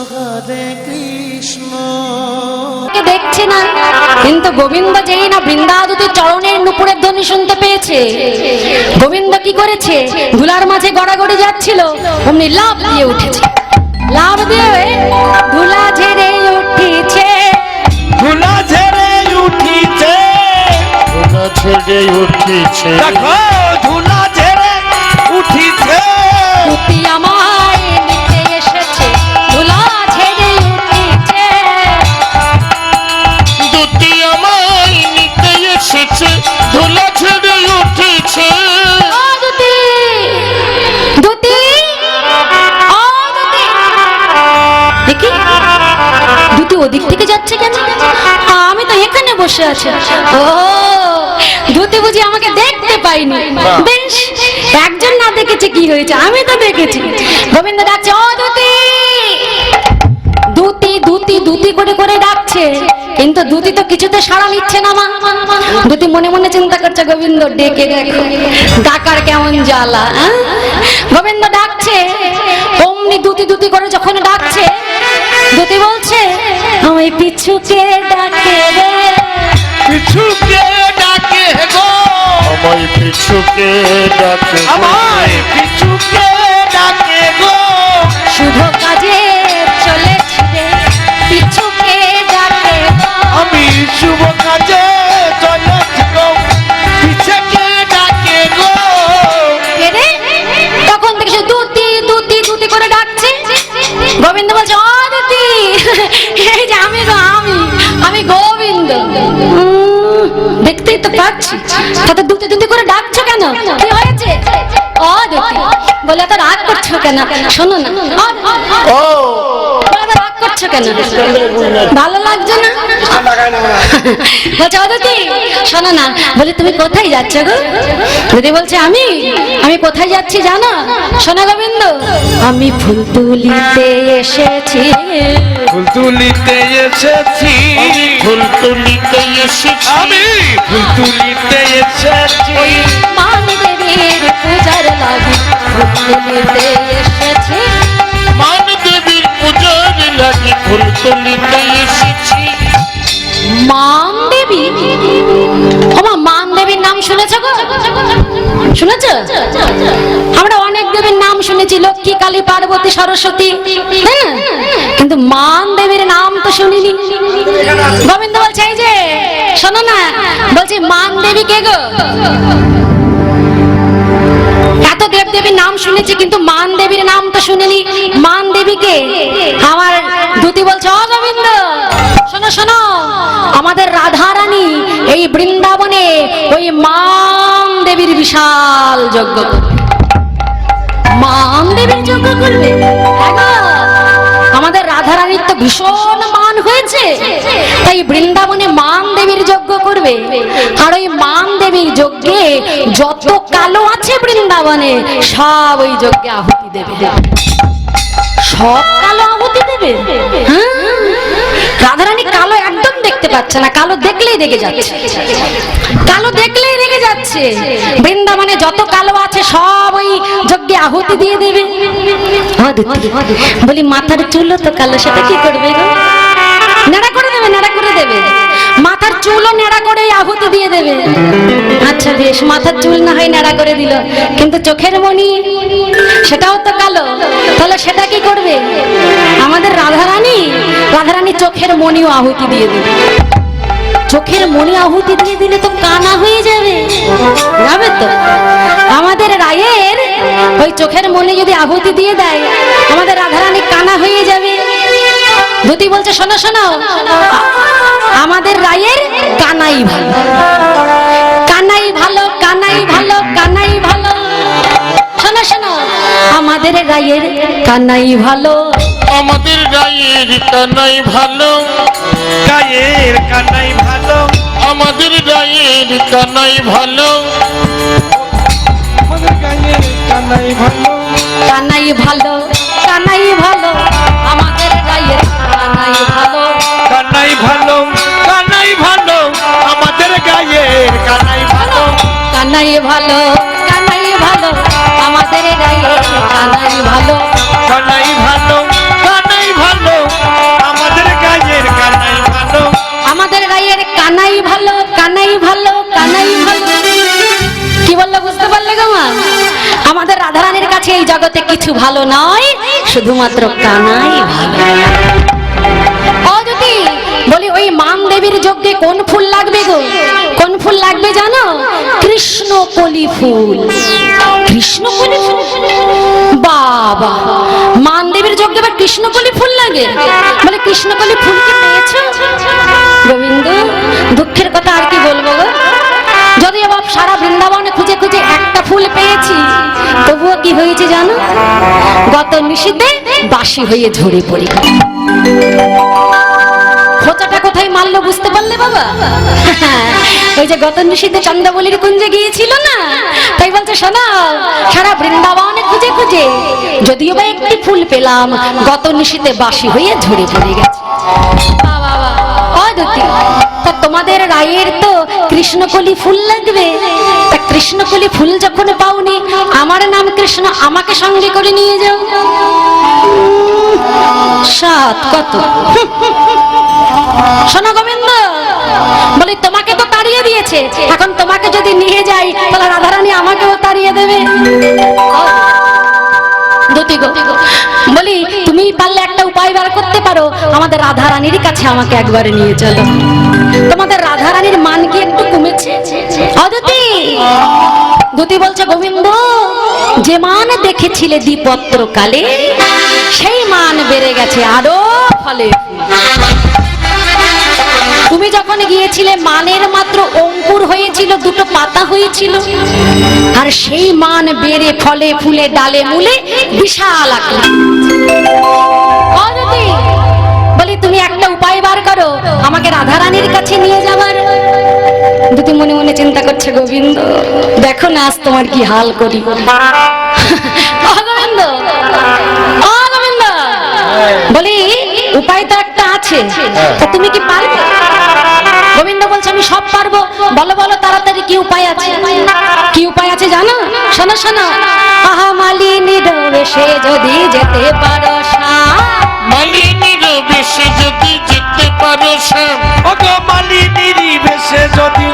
হরে কৃষ্ণ। দেখছে না, কিন্তু গোবিন্দ যেই না বৃন্দাবতীর চরণের নুপুরের ধ্বনি শুনতে পেয়েছে, গোবিন্দ কি করেছে, ধুলার মাঝে গড়াগড়ি যাচ্ছিল, অমনি লাফ দিয়ে উঠেছে। লাফ দিয়ে ধুলা ঝেড়ে উঠেছে, ধুলা ঝেড়ে উঠিছে, ধুলা ঝেড়ে উঠিছে, দেখো ধুলা ঝেড়ে উঠিছে। দুতি আমায় নিতে এসেছে, ধুলা ঝেড়ে উঠেছে, দুতি আমায় নিতে এসেছে, ধুলা ঝেড়ে উঠিছে। ও দুতি, দুতি, ও দুতি, দেখি দুতি ওদিক থেকে যাচ্ছে কেন? আমি তো এখানে বসে আছি। ও দুতি বুঝি আমাকে দেখতে পাইনি। বেশ, একজন না দেখেছে কি হয়েছে, আমি তো দেখেছি। গোবিন্দ ডাকছে, ও দুতি, দুতি, দুতি, দুতি করে করে ডাকছে, কিন্তু দুতি তো কিছুতে সাড়া নিচ্ছে না। মা দুতি মনে মনে চিন্তা করছে, গোবিন্দ ডেকে দেখো, ডাকার কেমন জ্বালা। গোবিন্দ ডাকছে, অমনি দুতি দুতি করে যখন ডাকছে, দুতি বলছে, আমায় পিছুকে ডাকে রে, পিছুকে ডাকে গো, আমায় পিছুকে ডাকে, আমায় পিছুকে ডাকে গো, শুভ কাজে চলেছি রে, পিছুকে ডাকে গো, আমি শুভ কাজে চলেছি গো, পিছুকে ডাকে গো। রে তখন থেকে সে দুতি দুতি দুতি করে ডাকছে। গোবিন্দ বলছে, ও দুতি, এই যে আমি গো, আমি গোবিন্দ। দেখতেই তো পাচ্ছি, তাতে দুতি দুতি করে ডাকছো কেন, কি হয়েছে? ও দুতি বলে, এত রাগ করছো কেন? শোনো না, ও রাগ করছো কেন? ভালো লাগছে না? বলছে, ও দুতি শোনো না, বলে তুমি কোথায় যাচ্ছ গো? দুতি বলছে, আমি কোথায় যাচ্ছি জানো? শোনো গোবিন্দ, আমি ফুল তুলিতে এসেছি, ফুল তুলিতে এসেছি, ফুল তুলিতে এসেছি, আমি ফুল তুলিতে এসেছি, ওই মান দেবীর পূজার লাগি ফুল তুলিতে এসেছি, মান দেবীর পূজার লাগি ফুল তুলিতে এসেছি। মান দেবী, ওমা মান দেবীর নাম শুনেছ গো? শুনেছ? আমরা অনেক দেবীর নাম শুনেছি, লক্ষ্মী, কালী, পার্বতী, সরস্বতী, হ্যাঁ, কিন্তু মান দেবীর নাম তো শুনিনি। গোবিন্দ বলছে, এই যে শোনো না, বলছি মান দেবী কে গো? এত দেব দেবীর নাম শুনেছি, কিন্তু মান দেবীর নাম তো শুনিনি। মান দেবীকে আমার দুতি বলছে, ও গোবিন্দ শোনো শোনো, আমাদের রাধা রানী এই বৃন্দাবনে ওই মান দেবীর বিশাল যজ্ঞ, মান দেবীর যজ্ঞ করবে। আমাদের রাধা রানীর তো ভীষণ মান হয়েছে, তাই বৃন্দাবনে মান দেবীর যজ্ঞ করবে। আর ওই মান দেবীর যজ্ঞে যত কালো আছে বৃন্দাবনে সব ওই যজ্ঞে আহুতি দেবে, সব কালো আহুতি দেবে। হ্যাঁ, রাধারানী কালো একদম দেখতে পাচ্ছে না, কালো দেখলেই রেগে যাচ্ছে, কালো দেখলেই রেগে যাচ্ছে। বৃন্দাবনে যত কালো আছে সব ওই যজ্ঞে আহুতি দিয়ে দেবে। বলি মাথার চুলও তো কালো, সেটা কি করবে গো? নেড়া করে দেবে, নেড়া করে দেবে, মাথার চুলও নেড়া করে আহুতি দিয়ে দেবে। আচ্ছা বেশ, মাথার চুল না হয় নেড়া করে দিল, কিন্তু চোখের মণি সেটাও তো কালো, তাহলে সেটা কি করবে? আমাদের রাধারানী চোখের মণিও আহুতি দিয়ে দেবে। চোখের মণি আহুতি দিয়ে দিলে তো কানা হয়ে যাবে, যাবে তো। আমাদের রায়ের ওই চোখের মণি যদি আহুতি দিয়ে দেয়, আমাদের রাধারানী কানা হয়ে যাবে। দুতি বলছে, শোনো শোনো, আমাদের রায়ের কানাই ভালো, কানাই ভালো, কানাই ভালো, কানাই ভালো। শোনো শোনো, আমাদের রায়ের কানাই ভালো, আমাদের গায়ের কানাই ভালো, গায়ের কানাই ভালো, আমাদের গায়ের কানাই ভালো, আমাদের গায়ের কানাই ভালো, কানাই ভালো, কানাই ভালো, আমাদের গায়ের কানাই ভালো, কানাই ভালো, কানাই ভালো, আমাদের গায়ের কানাই ভালো, কানাই ভালো, কানাই ভালো, আমাদের গায়ের কানাই ভালো, কানাই ভালো, কানাই ভালো, কিচ্ছু ভালো নয়, শুধুমাত্র কানাই ভালো। ও যদি বলি ওই মান দেবীর যজ্ঞে কোন ফুল লাগবে গো? কোন ফুল লাগবে জানো? কৃষ্ণকলি ফুল। কৃষ্ণকলি ফুল, বাবা, মান দেবীর যজ্ঞে আবার কৃষ্ণকলি ফুল লাগে? বলে কৃষ্ণকলি ফুল কি পেয়েছো গোবিন্দ? দুঃখের কথা আর কি বলবো গো, যদিও বাপ সারা বৃন্দাবনে খুঁজে খুঁজে একটা ফুল পেয়েছি, তবুও কি হয়েছে জানো? গত নিশীথে বাসি হয়ে ঝরে পড়ি। খোঁচাটা কোথায় মারলো বুঝতে পারলে বাবা? ওই যে গত নিশীথে চন্দ্রবলির কুঞ্জে গিয়েছিল না, তাই বলছে শোনো, সারা বৃন্দাবনে খুঁজে খুঁজে যদিও বা একটি ফুল পেলাম, গত নিশীথে বাসি হয়ে ঝরে পড়ে গেছে। বাবা অদ্ভুত। তা তোমাদের রায়ের তো কৃষ্ণকলি ফুল লাগবে, তা কৃষ্ণকলি ফুল যখন পাওনি, আমার নাম কৃষ্ণ, আমাকে সঙ্গে করে নিয়ে যাও। সাত কত শোনো গোবিন্দ, বলি তোমাকে তো তাড়িয়ে দিয়েছে, এখন তোমাকে যদি নিয়ে যাই তাহলে রাধারানী আমাকেও তাড়িয়ে দেবে। বলি তুমি পারলে একটা উপায় বার করতে পারো, আমাদের রাধারানীর কাছে আমাকে একবারে নিয়ে চলো। তোমাদের রাধারানীর মান কি একটু কমেছে? অদিতি দুতি বলছে গোবিন্দ, যে মান দেখেছিলে দ্বিপত্র কালে, সেই মান বেড়ে গেছে আরো ফলে। তুমি যখন গিয়েছিলে মানের মাত্র অঙ্কুর হয়েছিল, দুটো পাতা হয়েছিল, আর সেই মান বেড়ে ফলে ফুলে ডালে মূলে বিশাল আকার। বলি তুমি একটা উপায় বার করো, আমাকে রাধারানীর কাছে নিয়ে যাবার। দুটি মনে মনে চিন্তা করছে, গোবিন্দ দেখো না আজ তোমার কি হাল করি। গোবিন্দ গোবিন্দ বলি উপায় তো একটা আছে, তা তুমি কি পারবে? গোবিন্দ বলছে আমি সব পারবো। বলো বলো তাড়াতাড়ি কি উপায় আছে? কি উপায় আছে জানো? শোনো শোনো, আহা মালিনীর বেশে যদি যেতে পারো শ্যাম, মালিনীর বেশে যদি যেতে পারো শ্যাম, ওগো মালিনীর বেশে যদি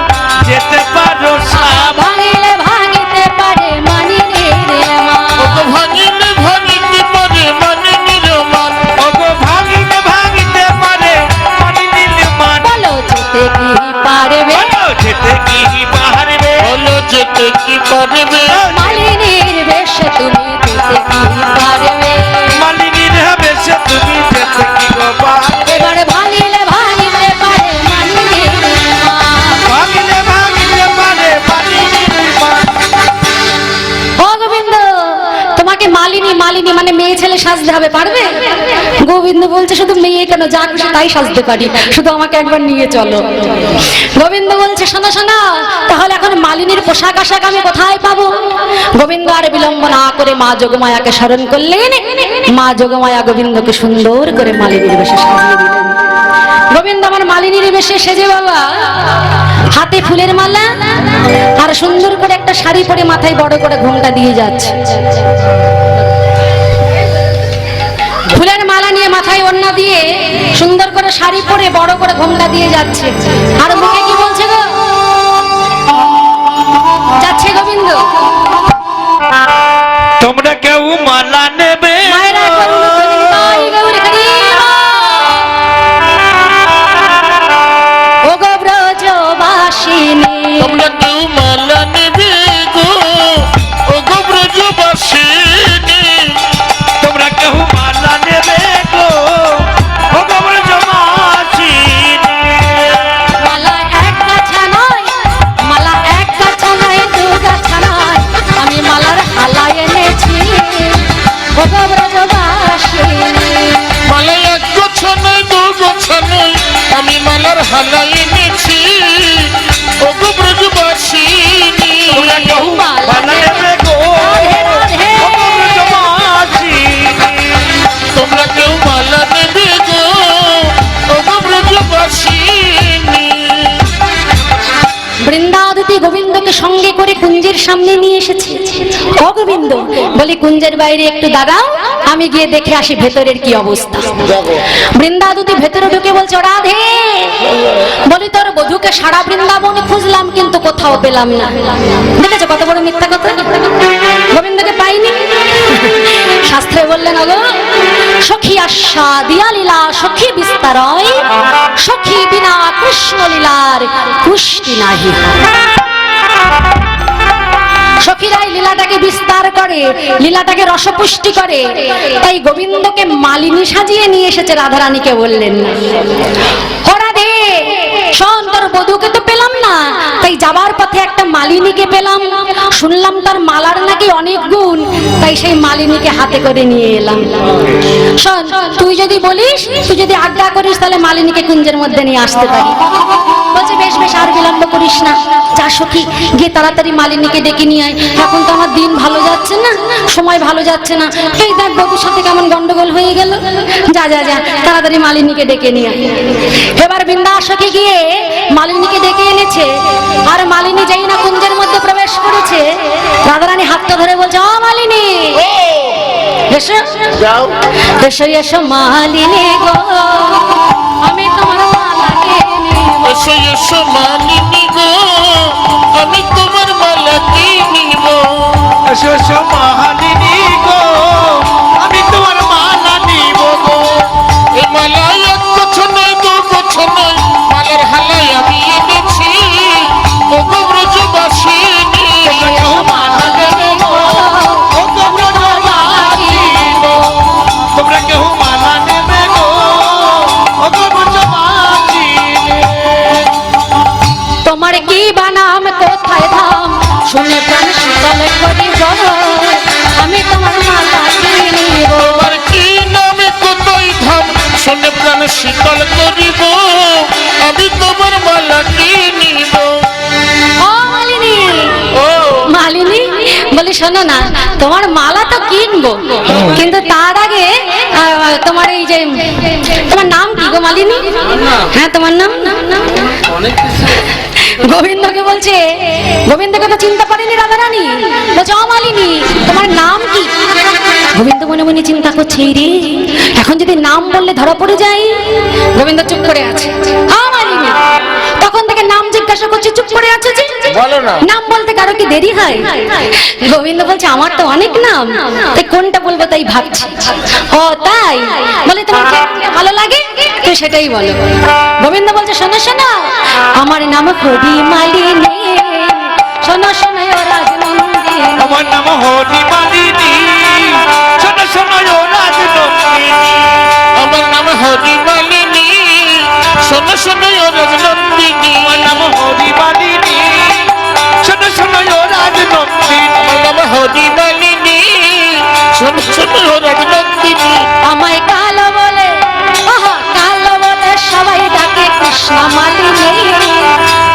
যেতে পারো শ্যাম, ভাঙিলে ভাঙিতে পারে মালিনীর মান, ওগো ভাঙিলে ভাঙিতে পারে মালিনীর মান, ওগো ভাঙিলে ভাঙিতে পারে মালিনীর মান। বলো যেতে কি পারবে? বলো যেতে কি পারবে? বলো যেতে কি পারবে? মালিনীর বেশে তুমি যেতে কি পারবে? মালিনীর বেশে তুমি যেতে কি পারবে? এবারে ভাঙিলে ভাঙিতে পারে মালিনীর মান। ভাঙিলে ভাঙিতে পারে মালিনীর মান। ও গোবিন্দ, তোমাকে মালিনী মালিনী মানে মেয়ে ছেলে সাজতে হবে, পারবে? গোবিন্দ বলছে শুধু মেয়ে কেন, যা খুশি তাই সাজতে পারি, শুধু আমাকে একবার নিয়ে চলো। গোবিন্দ বলছে শোনো শোনো, তাহলে এখন মালিনীর পোশাক আশাক আমি কোথায় পাবো? গোবিন্দ আর বিলম্ব না করে মা যোগমায়াকে স্মরণ করলেন। মা যোগমায়া গোবিন্দকে সুন্দর করে মালিনীর বেশে সাজিয়ে দিলেন। গোবিন্দ আমার মালিনীর বেশে সেজে বাবা, হাতে ফুলের মালা আর সুন্দর করে একটা শাড়ি পরে মাথায় বড় করে ঘোমটা দিয়ে যাচ্ছে। ফুলের মালা নিয়ে মাথায় ওড়না দিয়ে সুন্দর করে শাড়ি পরে বড় করে ঘোমটা দিয়ে যাচ্ছে। আর মুখে কি বলছে গো? যাচ্ছে গোবিন্দ, তোমরা কেউ মালা নেবে? মায়েরা একবার উলুধ্বনি দিতে হয়, গৌরী হরি ও গো ব্রজবাসিনী, তোমরা কেউ মালা নেবে গো, ও গো ব্রজবাসিনী। তোমরা কেউ মালা নেবে গো, ও গো ব্রজবাসিনী। মালা এক গাছা নয়, মালা এক গাছা নয়, দু গাছা নয়, আমি মালার হালা এনেছি ও গো ব্রজবাসিনী। মালা এক গোছা নয়, দু গোছা নয়, আমি মালার হালা এনেছি ও গো ব্রজবাসিনী। তোমরা কেউ মালা নেবে গো, রাধে রাধে। ও গো ব্রজবাসিনী। তোমরা কেউ মালা নেবে গো, ও গো ব্রজবাসিনী। বৃন্দাবতী গোবিন্দকে সঙ্গে করে কুঞ্জের সামনে নিয়ে এসেছে। ও গোবিন্দ বলি কুঞ্জের বাইরে একটু দাঁড়াও, আমি গিয়ে দেখে আসি ভেতরের কি অবস্থা। বৃন্দাবতী ভেতরে ঢুকে বলছে রাধে, বলি তোর বধূকে সারা বৃন্দাবনে খুঁজলাম কিন্তু কোথাও পেলাম না। দেখেছো কত বড় মিথ্যা কথা, গোবিন্দকে পাইনি। শাস্ত্রে বললেন ওগো সখী আশা দিয়া লীলা সখী বিস্তারয় সখী বিনা কৃষ্ণ লীলার পুষ্টি নাহি। সখীরাই লীলাটাকে বিস্তার করে, লীলাটাকে রসপুষ্টি করে, তাই গোবিন্দকে মালিনী সাজিয়ে নিয়ে এসেছে রাধারানীকে বললেন ওরা দে শোন তোর বধূকে তো পেলাম না, তাই যাবার পথে একটা মালিনীকে পেলাম, শুনলাম তার মালার নাকি অনেক গুণ, তাই সেই মালিনীকে হাতে করে নিয়ে এলাম। শোন তুই যদি বলিস, তুই যদি আজ্ঞা করিস, তাহলে মালিনীকে কুঞ্জের মধ্যে নিয়ে আসতে পারি। বলছে বেশ বেশ, আর বিলম্ব করিস না, যা সখী গিয়ে তাড়াতাড়ি মালিনীকে ডেকে নিয়ে আয়, এখন তো আমার দিন ভালো যাচ্ছে না, সময় ভালো যাচ্ছে না, এই দেখ বধূর সাথে কেমন গন্ডগোল হয়ে গেল, যা যা যা তাড়াতাড়ি মালিনীকে ডেকে নিয়ে আয়। এবার বৃন্দা সখী গিয়ে মালিনীকে ডেকে এনেছে, আর মালিনী যেই না কুঞ্জের মধ্যে প্রবেশ করেছে, রাধারানী হাতটা ধরে বলছে ও মালিনী এসো এসো এসো মালিনী গো আমি তোমার মালাকে নিব। এসো এসো মালিনী গো আমি তোমার মালাকে নিব। এসো এসো মালিনী গো আমি তোমার মালা নিব গো। এই মালা এক গোছ নয় দু গোছ নয়, মালার হালাই আমি এনেছি ওগো ব্রজবাসিনী। মালা নেবে গো ও তোমরা ব্রজবাসিনী, তোমরা কেউ মালা নেবে গো ও ব্রজবাসিনী। তোমার কি বানাম কোথায় ধাম শুনে প্রাণ শীতল করি জয়, আমি তোমার মালাকে নিব। তোমার কি নামে কোথায় ধাম শুনে প্রাণ শীতল করিব, আমি তোমার মালাকে নিব। ও মালিনী ও মালিনী বলি শোনো না, তোমার মালা তো কিনবো, কিন্তু তার আগে তোমার এই যে তোমার নাম কি গো মালিনী? হ্যাঁ তোমার নাম? গোবিন্দকে বলছে, গোবিন্দকে তো চিন্তা করেনি রাধারানী, বলছে ও মালিনী তোমার নাম কি? গোবিন্দ মনে মনে চিন্তা করছে রে, এখন যদি নাম বললে ধরা পড়ে যায়। গোবিন্দ চুপ করে আছে। ও মালিনী, তখন থেকে নাম জিজ্ঞাসা করছে, চুপ করে আছে যে, বলো না। নাম বলতে কারো কি দেরি হয়? গোবিন্দ বলছে আমার তো অনেক নাম, তাই কোনটা বলবো তাই ভাবছি। ও তাই? বলে তোমার যে নামটা ভালো লাগে তো সেটাই বলো। গোবিন্দ বলছে শোনো শোনো, আমার নাম হরি মালিনী, শোনো শোনো ও রাজনন্দিনী। আমার নাম হরি মালিনী, শোনো শোনো ও রাজনন্দিনী। আমার নাম হরি মালিনী, শোনো শোনো ও রাজনন্দিনী। আমার নাম হরি মালিনী, শোনো শোনো ও রাজনন্দিনী। আমার নাম হরি মালিনী, শোনো শোনো ও রাজনন্দিনী। আমায় কালো বলে, আহা কালো বলে সবাই ডাকে কৃষ্ণ মালিনী,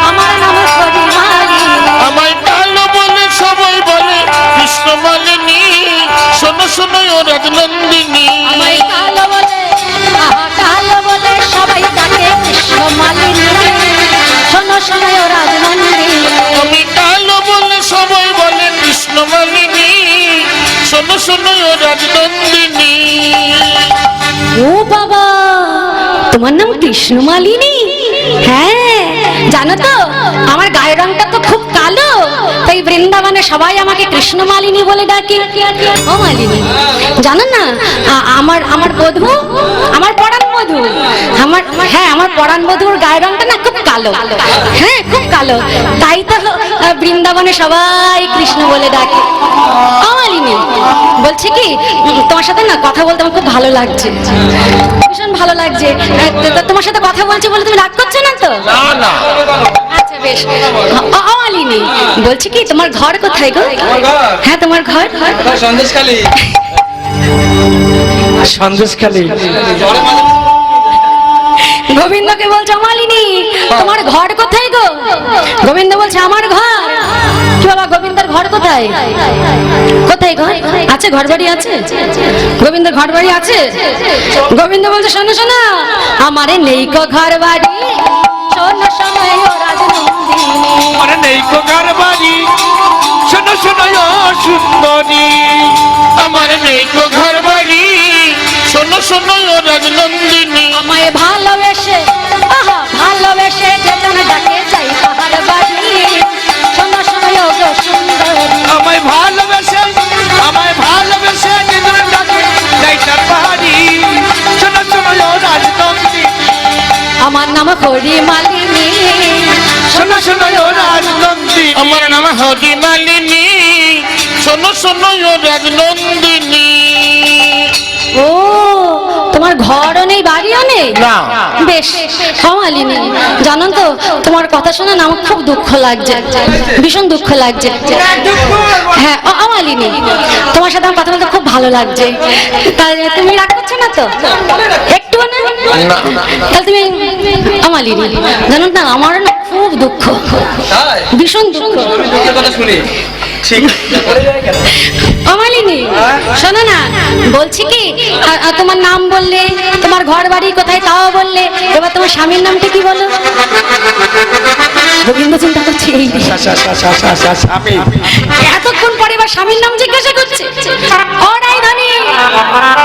আমার নাম হরি মালিনী। আমায় কালো বলে সবাই বলে কৃষ্ণ মালিনী, শোনো শোনো ও রাজনন্দিনী। আমায় কালো বলে, আহা কালো বলে সবাই ডাকে কৃষ্ণ মালিনী, শোনো শোনো ও রাজনন্দিনী। আমি কালো বলে সবাই বলে কৃষ্ণ মালিনী, শোনো শোনো ও রাজনন্দিনী। ও বাবা, তোমার নাম কৃষ্ণ মালিনী? হ্যাঁ জানো তো আমার গায়ের রংটা তো খুব কালো, তাই বৃন্দাবনে সবাই আমাকে কৃষ্ণ মালিনী বলে ডাকে। ও মালিনী জানো না, আমার আমার বধূ, আমার পরাণ বধূ, আমার পরাণ বধূর গায়ের রংটা না খুব কালো, হ্যাঁ খুব কালো, তাই তো বৃন্দাবনে সবাই কৃষ্ণ বলে ডাকে। ও মালিনী বলছে কি, তোমার সাথে না কথা বলতে আমার খুব ভালো লাগছে, ভীষণ ভালো লাগছে। তোমার সাথে কথা বলছি বলে তুমি রাগ করছো না তো? না না, আচ্ছা বেশ। অমালিনী বলছি কি, তোমার ঘর কোথায় গো? হ্যাঁ তোমার ঘর? সন্দেশখালী। সন্দেশখালী। গোবিন্দকে বলছে অমালিনী তোমার ঘর কোথায় গো? গোবিন্দ বলছে আমার ঘর। কি বাবা গোবিন্দের ঘর কোথায়? কোথায় ঘর আছে? ঘর বাড়ি আছে? গোবিন্দের ঘর বাড়ি আছে? গোবিন্দ বলছে শোনো শোনো, আমারে নেই গো ঘর বাড়ি, শোনো সময় ও রাজনন্দিনী। আমার নেই কোকার বাড়ি, শোনো শোনো ও সুন্দরী। আমার নেই গো ঘর বাড়ি, শোনো শোনো ও রাজনন্দিনী। আমায় ভালোবেসে, আহা ভালোবেসে যেজন ডাকে যাই পাহাড় বাড়ি, শোনো শোনো ও গো সুন্দরী। আমায় ভালোবেসে যেজন ডাকে আমার নাম হরি মালিনী। শোনো শোনো ও রাজনন্দিনী, আমার নাম হরি মালিনী, শোনো শোনো ও রাজনন্দিনী। ও তোমার ঘরও নেই বাড়িও নেই? না। বেশ মালিনী, জানো তো তোমার কথা শুনে না আমার খুব দুঃখ লাগছে, ভীষণ দুঃখ লাগছে। হ্যাঁ মালিনী, তোমার সাথে আমার কথা বলতে খুব ভালো লাগছে। তাহলে তুমি রাগ করছো না তো একটু? না তাহলে তুমি মালিনী, জানো না আমার না খুব দুঃখ, ভীষণ দুঃখ। মালিনী শোনো না, বলছি কি তোমার নাম বললে, তোমার ঘর বাড়ি কোথায় তাও বললে, এবার তোমার স্বামীর নামটা কি বলো? গোবিন্দ চিন্তা করছে এই স্বামী। এতক্ষণ পরে এবার স্বামীর নাম জিজ্ঞাসা করছে। ওরাই ধনী,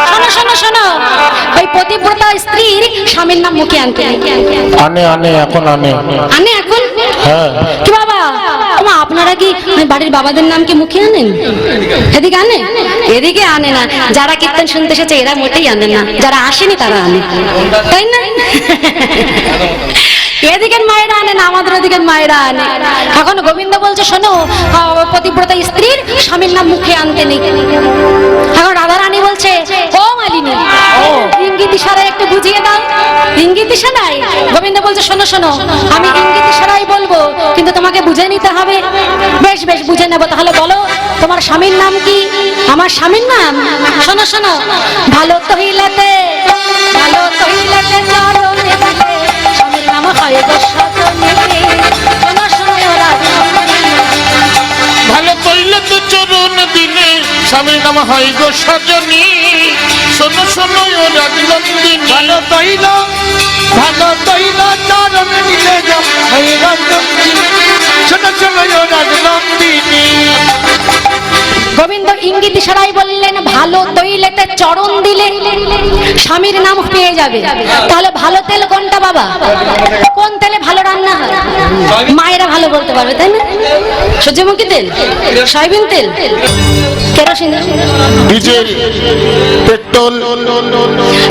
শোনো শোনো শোনো, ওই পতিব্রতা স্ত্রীর স্বামীর নাম মুখে আনতে আনে আনে এখন আনে আনে এখন। হ্যাঁ। কি বাবা আপনারা কি বাড়ির বাবাদের নাম কি মুখে আনেন? এদিকে আনে? এদিকে আনে না। যারা কীর্তন শুনতে এসেছে এরা মোটেই আনে না, যারা আসেনি তারা আনে, তাই না? এদিকের মায়েরা আনে না, আমাদের ওদিকের মায়েরা আনে। এখন গোবিন্দ বলছে শোনো, পতিব্রতা স্ত্রীর স্বামীর নাম মুখে আনতে নেই। এখন রাধারানী বলছে ও মালিনী, ইঙ্গিত ইশারায় একটু বুঝিয়ে দাও। ইঙ্গিত ইশারায়? গোবিন্দ বলছে শোনো শোনো, আমি ইঙ্গিত ইশারায় বলবো, কিন্তু তোমাকে বুঝে নিতে হবে। বেশ বেশ বুঝে নেবো। তাহলে বলো তোমার স্বামীর নাম কি? আমার স্বামীর নাম শোনো শোনো, ভালো তহিলাতে, ভালো তহিলাতে চরণে দিলে স্বামীর নাম হয় গো সজনী। শোনো শোনো ভালো তৈলে তো চরণ দিলে স্বামীর নাম হয় গো সজনী। শোনো শোনো ও রাজনন্দিনী, ভালো তৈল, ভালো তৈল চরণ দিলে ওই রাজনন্দিনী। শোনো শোনো ও রাজনন্দিনী। গোবিন্দ ইঙ্গিত ইশারায় বললেন ভালো তৈলেতে চরণ দিলে স্বামীর নাম পেয়ে যাবে। তাহলে ভালো তেল কোনটা বাবা? কোন তেলে ভালো রান্না হয়? মায়েরা ভালো বলতে পারবে, তাই না? সূর্যমুখী তেল, সয়াবিন তেল, কেরোসিন, ডিজেল, পেট্রোল।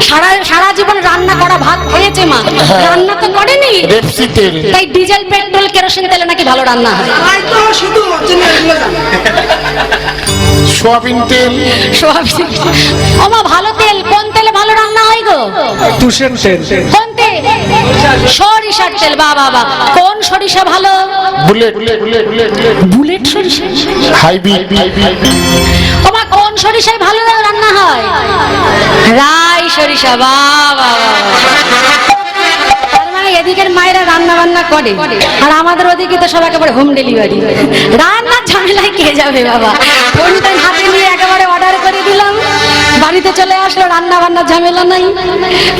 সারা সারা জীবন রান্না করা ভাত খেয়েছে মা, রান্না তো করেনি। রেপসি তেল। তাই ডিজেল, পেট্রোল, কেরোসিন তেলে নাকি ভালো রান্না হয়। সোয়াবিন তেল। সোয়াবিন। ও মা, ভালো তেল কোন তেলে ভালো রান্না হয় গো? তুষের তেল। কোন তেল? সরিষার তেল। বাবা বাবা, কোন সরিষা ভালো? বুলেট। বুলেট সরিষা। হাইব্রিড। ও মা, কোন সরিষায় ভালো রান্না হয়? রাই সরিষা। বাবা, এদিকের মায়েরা রান্না বান্না করে, আর আমাদের ওদিকে তো সব একেবারে হোম ডেলিভারি। রান্নার ঝামেলায় কে যাবে বাবা? ফোনটা হাতে নিয়ে একেবারে অর্ডার করে দিলাম, বাড়িতে চলে আসলো, রান্না বান্নার ঝামেলা নাই।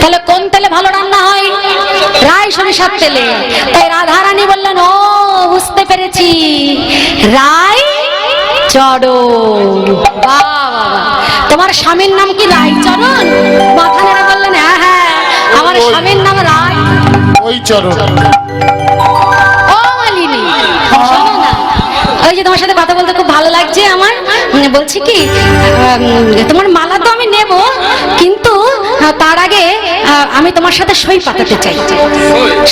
তাহলে কোন তেলে ভালো রান্না হয়? রাই সরিষার তেলে। তাই রাধারানী বললেন ও বুঝতে পেরেছি, রাই চরণ। বাবা, তোমার স্বামীর নাম কি রায়চরণ? মাথা নেড়ে বললেন হ্যাঁ হ্যাঁ, আমার স্বামীর নাম রায়। ওই চরণ। ও মালিনী শোনো না, ওই যে তোমার সাথে কথা বলতে খুব ভালো লাগছে আমার। বলছি কি, তোমার মালা তো আমি নেব, কিন্তু তার আগে আমি তোমার সাথে সই পাতাতে চাই।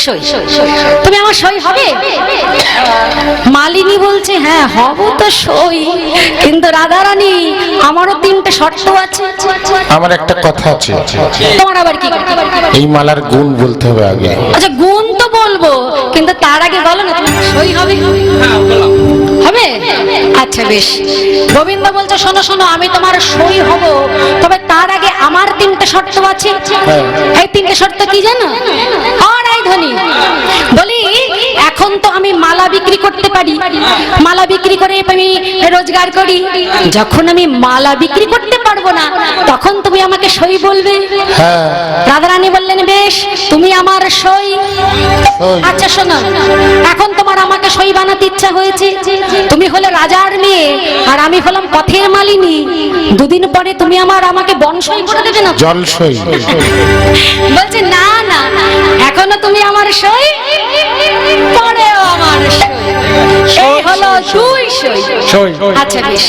সই, তুমি আমার সই হবে? মালিনী বলছে হ্যাঁ হব তো সই, কিন্তু রাধারানী আমারও 3টে শর্ত আছে। আমার একটা কথা আছে। তোমার আবার কি? এই মালার গুণ বলতে হবে আগে। আচ্ছা গুণ তো বলবো, কিন্তু তার আগে বলো না তোমার সই হবে? হবে? আচ্ছা বেশ। গোবিন্দ বলছে শোনো শোনো, আমি তোমার সই হব, তবে তার আগে আমার 3টে শর্ত আছে। এই 3টে শর্ত কি জানো? ধনী বলি, এখন তো আমি মালা বিক্রি করতে পারি, মালা বিক্রি করে আমি রোজগার করি। যখন আমি মালা বিক্রি করতে পারবো না, তখন তুমি আমাকে সই বলবে। রাধারানী বললেন বেশ, তুমি আমার সই। আচ্ছা শোনো, এখন তোমার আমাকে সই বানাতে ইচ্ছা হয়েছে। তুমি হলে রাজার মেয়ে, আর আমি হলাম পথের মালিনী। দুদিন পরে তুমি আমাকে বনসই করে দেবে না? জল সই। বলছে না না, এখনো তুমি আমার সই, পরেও আমার সই। এই হলো দুই সই। আচ্ছা বেশ।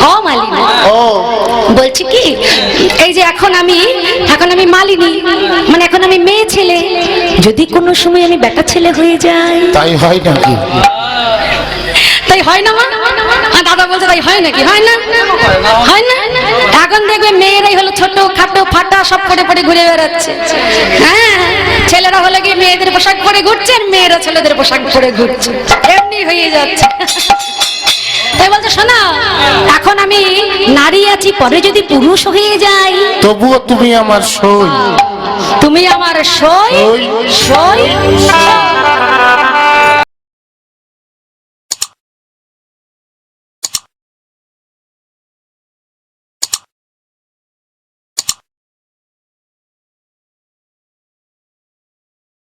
ও মালিনী, ও বলছি কি এই যে এখন আমি মালিনী, মানে এখন আমি মেয়ে ছেলে, যদি কোনো সময় আমি বেটা ছেলে হয়ে যাই, তাই হয় নাকি? তাই হয় না মা? দাদা বলছে তাই হয় নাকি? হয় না, হয় না। এখন দেখবে মেয়েরাই হলো ছোট খাটো ফাটা সব পরে পরে ঘুরে বেড়াচ্ছে। হ্যাঁ, ছেলেরা হলে কি মেয়েদের পোশাক পরে ঘুরছে, আর মেয়েরা ছেলেদের পোশাক পরে ঘুরছে, এমনি হয়ে যাচ্ছে। তাই বলছে শোনা, এখন আমি নারী আছি, পরে যদি পুরুষ হয়ে যাই, তবুও তুমি আমার সই, তুমি আমার সই সই সই।